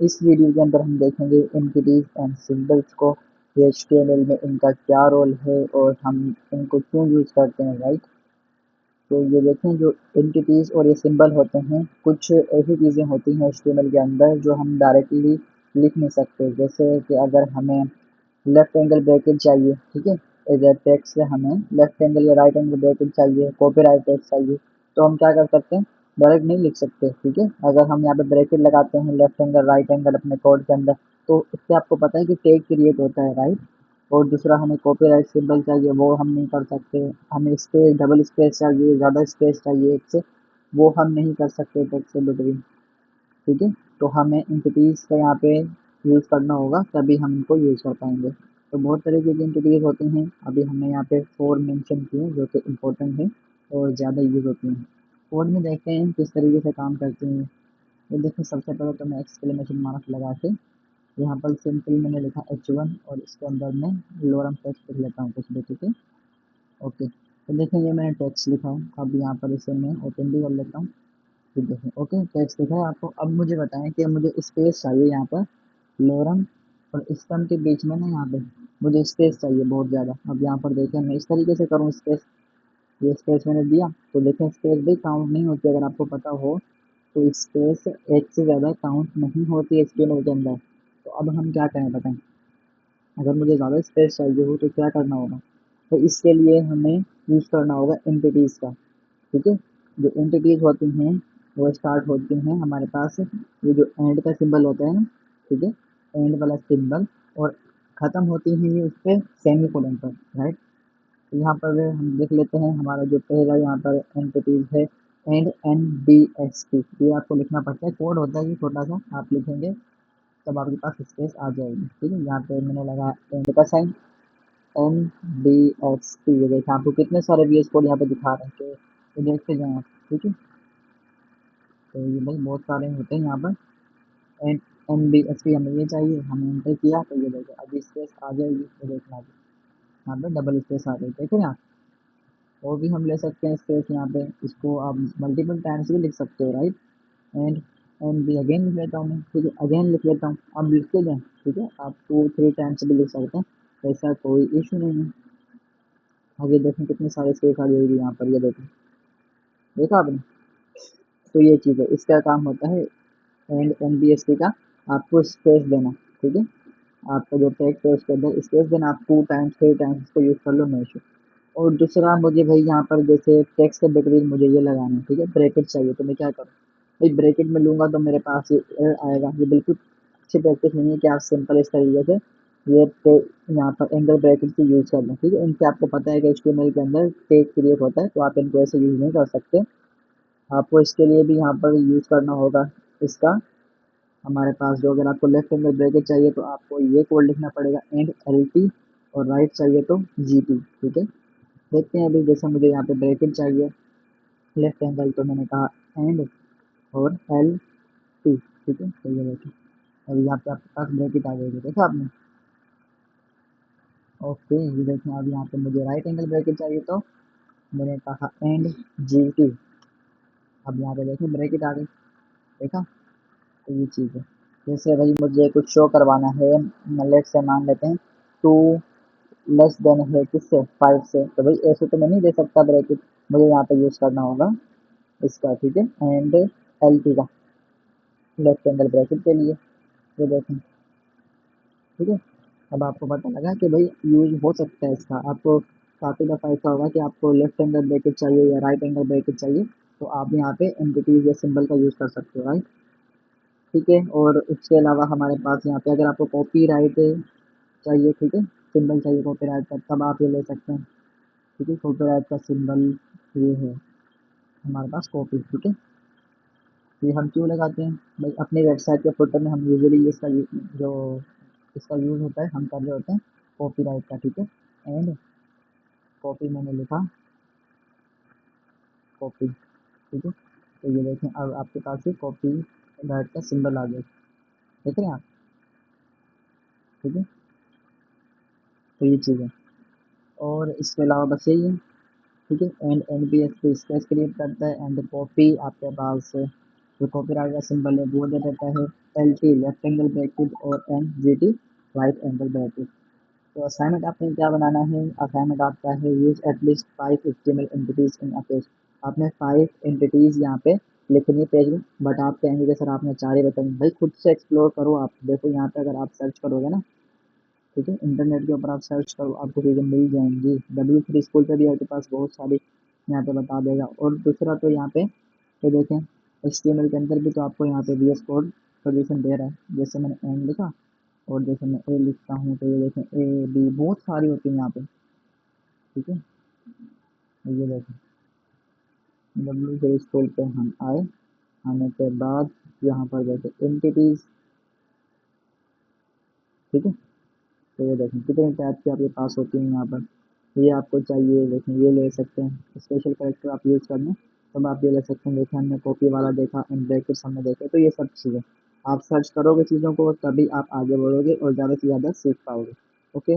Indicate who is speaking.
Speaker 1: इस वीडियो के अंदर हम देखेंगे एंटिटीज एंड सिंबल्स को, एचटीएमएल में इनका क्या रोल है और हम इनको क्यों यूज़ करते हैं, राइट। तो ये देखें, जो एंटिटीज और ये सिंबल होते हैं, कुछ ऐसी चीज़ें होती हैं एचटीएमएल के अंदर जो हम डायरेक्टली लिख नहीं सकते। जैसे कि अगर हमें लेफ्ट एंगल ब्रैकेट चाहिए, ठीक है, इधर टेक्स्ट से हमें लेफ्ट एंगल या राइट एंगल ब्रैकेट चाहिए, कॉपीराइट टेक्स्ट चाहिए, तो हम क्या कर सकते हैं, डायरेक्ट नहीं लिख सकते, ठीक है। अगर हम यहाँ पे ब्रैकेट लगाते हैं लेफ्ट एंगल राइट एंगल अपने कोड के अंदर, तो इससे आपको पता है कि टैग क्रिएट होता है, राइट। और दूसरा, हमें कॉपीराइट सिंबल चाहिए, वो हम नहीं कर सकते। हमें स्पेस, डबल स्पेस चाहिए, ज़्यादा स्पेस चाहिए एक से, वो हम नहीं कर सकते टेक्स्ट से बिटवीन, ठीक है। तो हमें एंटिटीज़ का यहाँ पे यूज़ करना होगा, तभी हम इनको यूज़ कर पाएंगे। तो बहुत तरीके की एंटिटीज़ होती हैं, अभी हमने यहाँ पे 4 मेंशन किए जो कि इम्पोर्टेंट है और ज़्यादा यूज़ होती हैं। कोड में देखते हैं किस तरीके से काम करती हैं। तो देखिए, सबसे पहले तो मैं एक्सक्लेमेशन मार्क लगा के यहाँ पर सिंपल मैंने लिखा H1 और इसके अंदर मैं लोरम टेक्स्ट लिख लेता हूँ कुछ भी, ठीक है। ओके, तो देखें ये मैंने टेक्स्ट लिखा है। अब यहाँ पर इसे मैं ओपन भी कर लेता हूँ। ठीक है, ओके, टेक्स्ट दिखा है आपको। अब मुझे बताएं कि मुझे स्पेस चाहिए यहाँ पर लोरम और स्तंभ के बीच में ना, यहाँ पे मुझे स्पेस चाहिए बहुत ज़्यादा। अब यहाँ पर देखें, मैं इस तरीके से करूँ स्पेस, ये स्पेस मैंने दिया, तो देखें स्पेस भी काउंट नहीं होती। अगर आपको पता हो तो स्पेस एक से ज़्यादा काउंट नहीं होती है स्केल के अंदर। तो अब हम क्या करें बताएं, अगर मुझे ज़्यादा स्पेस चाहिए हो तो क्या करना होगा। तो इसके लिए हमें यूज़ करना होगा एंटिटीज़ का, ठीक है। जो एंटिटीज़ होती हैं वो स्टार्ट होती हैं हमारे पास, ये जो एंड का सिंबल होता है ना, ठीक है, एंड वाला सिंबल, और ख़त्म होती हैं ये उस पर सेमी कोलन पर, राइट। तो यहाँ पर हम देख लेते हैं, हमारा जो पहला यहाँ पर एंटिटीज है एंड NBSP, ये आपको लिखना पड़ता है, कोड होता है ये छोटा सा, आप लिखेंगे तब आपके पास स्पेस आ जाएगी, ठीक है। यहाँ पे मैंने लगा एंड का साइन, NBSP, ये देखिए आपको कितने सारे VS कोड यहाँ पे दिखा रहे हैं, तो ये देखते जाएँ आप, ठीक है। तो ये भाई बहुत सारे होते हैं यहाँ पर। एंड NBSP हमें ये चाहिए, हमने एंटर किया तो ये देखो अभी स्पेस आ जाएगी, तो देखना अभी यहाँ पे डबल स्पेस आ गई, देखें आप। और भी हम ले सकते हैं स्पेस यहाँ पे, इसको आप मल्टीपल टाइम्स भी लिख सकते हो, राइट। एंड एंड भी अगेन लिख लेता हूँ मैं, ठीक है, अगेन लिख लेता हूँ, अब लिखते जाएँ, ठीक है। आप 2-3 टाइम्स भी लिख सकते हैं, ऐसा कोई इशू नहीं है। आगे देखें कितने सारे स्पेस आ जाएगी यहाँ पर, ये देखें, देखा आपने। तो ये चीज़ है, इसका काम होता है एंड NBSP का, आपको स्पेस देना, ठीक है। आपका जो टेक्स्ट है उसके अंदर स्पेस देना, आप 2 टाइम्स 3 टाइम्स इसको यूज़ कर लो, नो इशू। और दूसरा, मुझे भाई यहाँ पर जैसे टेक्स्ट के बिटवीन मुझे ये लगाना है, ठीक है, ब्रैकेट चाहिए, तो मैं क्या करूँ भाई, ब्रैकेट में लूँगा तो मेरे पास ये एरर आएगा। ये बिल्कुल अच्छी प्रैक्टिस नहीं है कि आप सिंपल इस तरीके से ये यहाँ पर एंगल ब्रैकेट की यूज़ कर लें, ठीक है। इनसे आपको पता है कि HTML के अंदर टैग क्रिएट होता है, तो आप इनको ऐसे यूज़ नहीं कर सकते। आपको इसके लिए भी यहाँ पर यूज़ करना होगा इसका, हमारे पास जो, अगर आपको लेफ्ट एंगल ब्रैकेट चाहिए तो आपको ये कोड लिखना पड़ेगा एंड LT, और राइट चाहिए तो GT, ठीक है। देखते हैं अभी, जैसे मुझे यहाँ पे ब्रैकेट चाहिए लेफ्ट एंगल, तो मैंने कहा एंड और LT, ठीक है। तो ये देखिए अभी यहाँ पे आपके पास ब्रैकेट आ जाएगी, देखा आपने। ओके, ये देखें अब यहाँ पे मुझे राइट एंगल ब्रैकेट चाहिए, तो मैंने कहा एंड GT, अब यहाँ पे देखिए ब्रैकेट आ गई, देखा। तो ये चीज़ है, जैसे भाई मुझे कुछ शो करवाना है, लेट से मान लेते हैं 2 लेस देन है किससे, 5 से, तो भाई ऐसे तो मैं नहीं दे सकता ब्रैकेट, मुझे यहाँ पे यूज़ करना होगा इसका, ठीक है, एंड LT का, लेफ्ट एंगल ब्रैकेट के लिए, ये देखें, ठीक है। अब आपको पता लगा कि भाई यूज़ हो सकता है इसका। आपको काफ़ी दफ़ा ऐसा होगा कि आपको लेफ्ट एंगल ब्रैकेट चाहिए या राइट एंगल ब्रैकेट चाहिए, तो आप यहाँ पे एंटिटीज या सिंबल का यूज़ कर सकते हो, राइट, ठीक है। और उसके अलावा हमारे पास यहाँ पे अगर आपको कॉपी राइट चाहिए, ठीक है, सिंबल चाहिए कॉपी राइट का, तब आप ये ले सकते हैं, ठीक है। कॉपी राइट का सिंबल ये है हमारे पास कॉपी, ठीक है। ये हम क्यों लगाते हैं भाई, अपनी वेबसाइट के फुटर में हम यूजुअली इसका जो इसका यूज़ होता है हम कर रहे होते हैं कॉपीराइट का, ठीक है। एंड कॉपी मैंने लिखा कॉपी, ठीक है। तो ये देखें अब आपके पास ये कॉपी राइट का सिंबल आ गया, देख रहे हैं आप, ठीक है। तो ये चीज़ है, और इसके अलावा बस यही है, ठीक है। एंड NBSP स्पेस क्रिएट करता है, एंड कॉपी आपके पास जो कॉपीराइट का सिंबल है वो दे देता है, LT लेफ्ट एंगल ब्रैकेट और NGT राइट एंगल ब्रैकेट। तो असाइनमेंट आपने क्या बनाना है, असाइनमेंट आपका है use at least 5 HTML entities in a page. आपने 5 एंटिटीज यहाँ पे लिखनी है पेज में, बट आप कहेंगे कि सर आपने 4 ही बताई। भाई खुद से एक्सप्लोर करो। आप देखो यहाँ पे अगर आप सर्च करोगे ना, ठीक है, इंटरनेट के ऊपर आप सर्च करो, आपको चीज़ें मिल जाएंगी। W3 स्कूल पे भी आपके पास बहुत सारी यहाँ पे बता देगा। और दूसरा तो यहाँ पे तो देखें HTML के अंदर भी तो आपको यहाँ पे VS कोड सोल्यूशन दे रहा है। जैसे मैंने एन लिखा और जैसे मैं ए लिखता हूँ तो ये देखें A B बहुत सारी होती है यहाँ पे, ठीक है। ये देखें W3 स्कूल पे हम आए, आने के बाद यहाँ पर देखें एंटिटीज, ठीक है। तो ये देखें कितने टाइप की आपके पास होती हैं यहाँ पर। ये आपको चाहिए देखें ये ले सकते हैं, स्पेशल कैरेक्टर आप यूज़ करना तब आप ये ले सकते हैं। देखें हमने कॉपी वाला देखा, इन ब्रैकेट्स हमने देखे। तो ये सब चीज़ें आप सर्च करोगे चीज़ों को, तभी आप आगे बढ़ोगे और ज़्यादा से ज़्यादा सीख पाओगे। ओके।